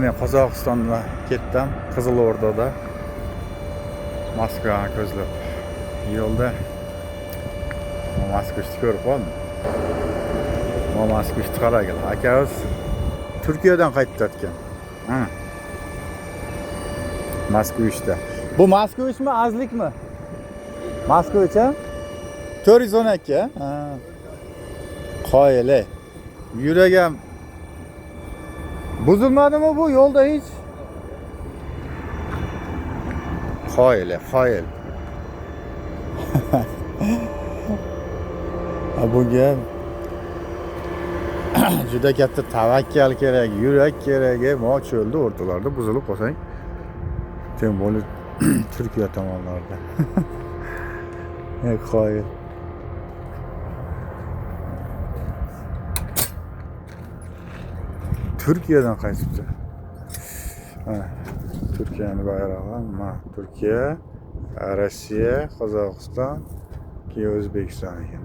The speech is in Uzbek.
Men Qozog'istonda ketdim, Qizilo'rdada Moskvani ko'zlab. Yo'lda Moskvani ko'rib qoldim. Moskvani qaragil. Akamiz Turkiyadan qaytayotgan. Ha. Moskvada. Bu Moskvami, azlikmi? Moskvacha? 412. Ha. Qoyili. Yuragim buzilmadimi bu yo'lda hiç? Qoyil. Bunga juda katta tavakkal kerak, yurak kerak. Mo cho'lda o'rtalarda buzilib qolsang, sen bo'li Turkiya tomonlarda. Qoyil. Turkiyadan qaytibdi. Turkiyaning bayrog'i, Turkiya, Rossiya, Qozog'iston, keyin O'zbekiston ekan.